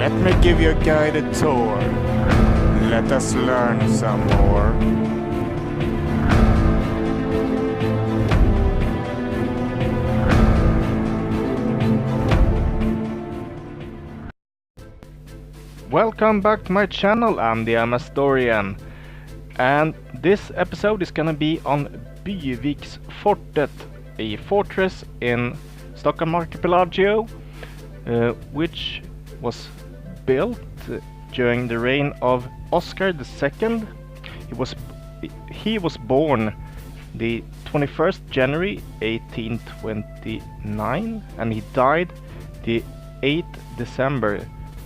Let me give you a guided tour. Let us learn some more. Welcome back to my channel. I'm the Amastorian, and this episode is gonna be on Byviks fortet, a fortress in Stockholm Archipelago, which was built during the reign of Oscar II. He was born the 21st January 1829, and he died the 8th December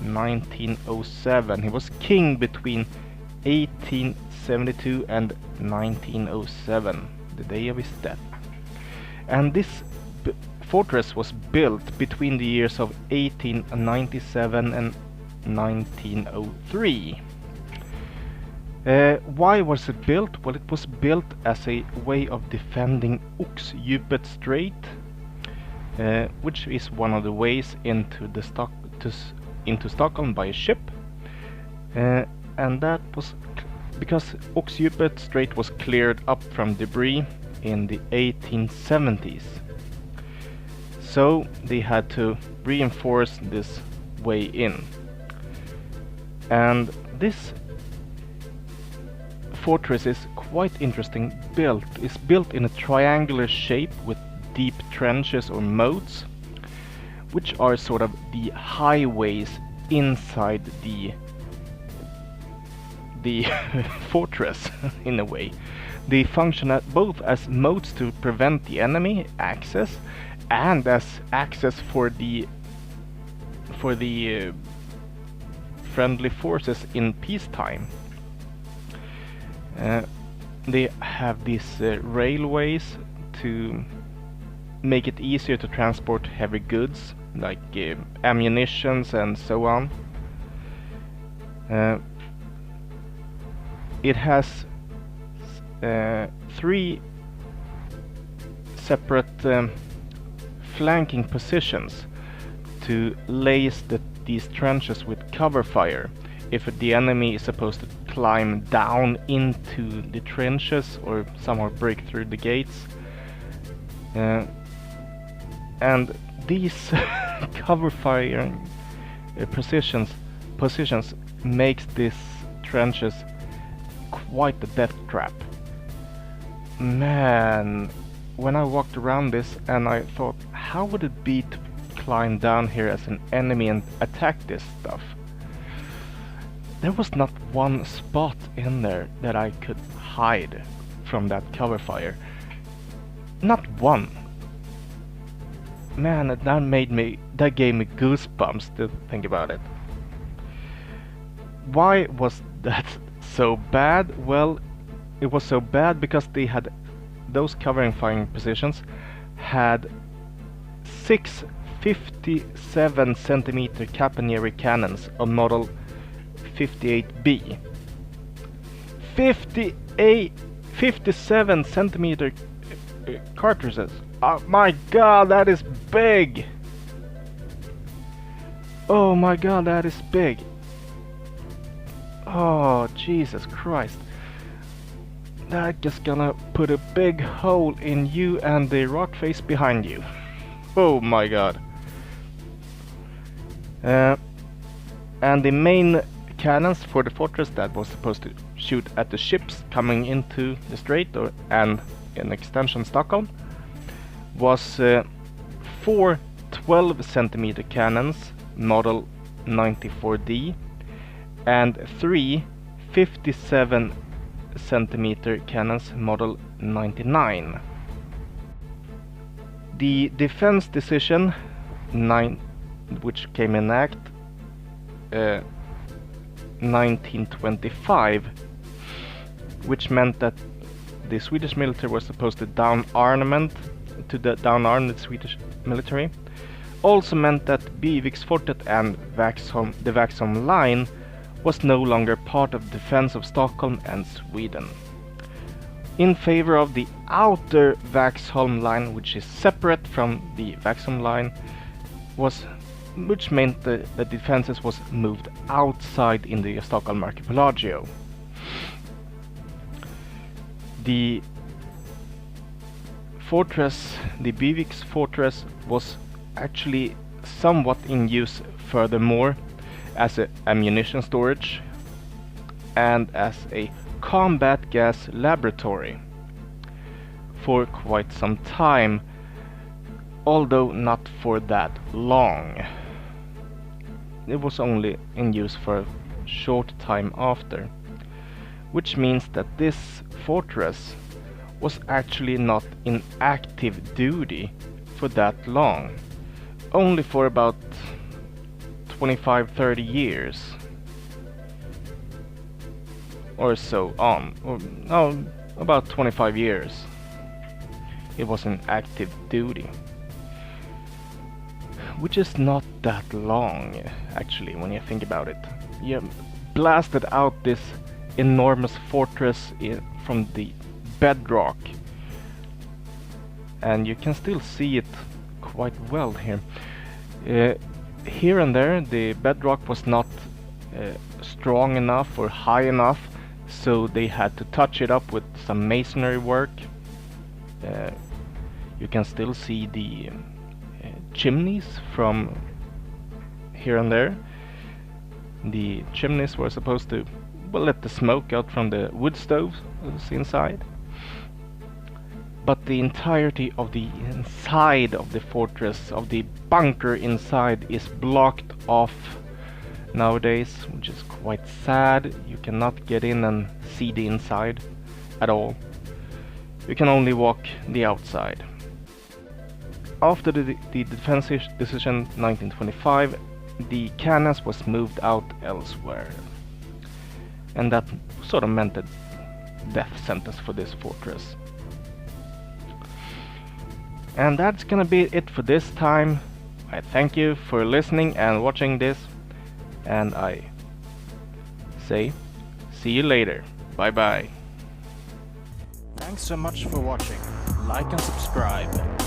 1907. He was king between 1872 and 1907, the day of his death. And this fortress was built between the years of 1897 and 1903. Why was it built? Well, it was built as a way of defending Oxdjupet Strait, which is one of the ways into Stockholm by ship, and that was because Oxdjupet Strait was cleared up from debris in the 1870s. So they had to reinforce this way in. And this fortress is quite interesting. It's built in a triangular shape with deep trenches or moats, which are sort of the highways inside the fortress in a way. They function both as moats to prevent the enemy access and as access for the friendly forces in peacetime. They have these railways to make it easier to transport heavy goods like ammunitions and so on. It has 3 separate flanking positions to lace these trenches with cover fire if the enemy is supposed to climb down into the trenches or somehow break through the gates. And these cover fire positions makes these trenches quite a death trap. Man, when I walked around this and I thought, how would it be to climb down here as an enemy and attack this stuff? There was not one spot in there that I could hide from that cover fire. Not one. Man, that gave me goosebumps to think about it. Why was that so bad? Well, it was so bad because they had those covering firing positions had 6 57 centimeter caponniere cannons of model 58B. 57 centimeter cartridges. Oh my god, that is big! Oh my god, that is big! Oh, Jesus Christ. That just gonna put a big hole in you and the rock face behind you. Oh my god. And the main cannons for the fortress that was supposed to shoot at the ships coming into the strait and in extension Stockholm was 4 12 centimeter cannons model 94D and 3 57 centimeter cannons model 99. The defense decision 9, which came in act 1925, which meant that the Swedish military was supposed to down-arm the Swedish military, also meant that Byviks fortet and the Vaxholm line was no longer part of the defense of Stockholm and Sweden. In favor of the outer Vaxholm line, which is separate from the Vaxholm line, was which meant the defenses was moved outside in the Stockholm archipelago. The fortress, the Byviks fortress, was actually somewhat in use furthermore as an ammunition storage and as a combat gas laboratory for quite some time, although not for that long. It was only in use for a short time after, which means that this fortress was actually not in active duty for that long, only for about 25-30 years or so on, or no, about 25 years it was in active duty, which is not that long actually when you think about it. You blasted out this enormous fortress from the bedrock, and you can still see it quite well here. Here and there the bedrock was not strong enough or high enough, so they had to touch it up with some masonry work. You can still see the chimneys from here and there. The chimneys were supposed to, well, let the smoke out from the wood stoves inside. But the entirety of the inside of the fortress, of the bunker inside, is blocked off nowadays, which is quite sad. You cannot get in and see the inside at all. You can only walk the outside. After the defense decision 1925, the cannons was moved out elsewhere, and that sort of meant a death sentence for this fortress. And that's gonna be it for this time. I thank you for listening and watching this, and I say see you later. Bye bye. Thanks so much for watching. Like and subscribe.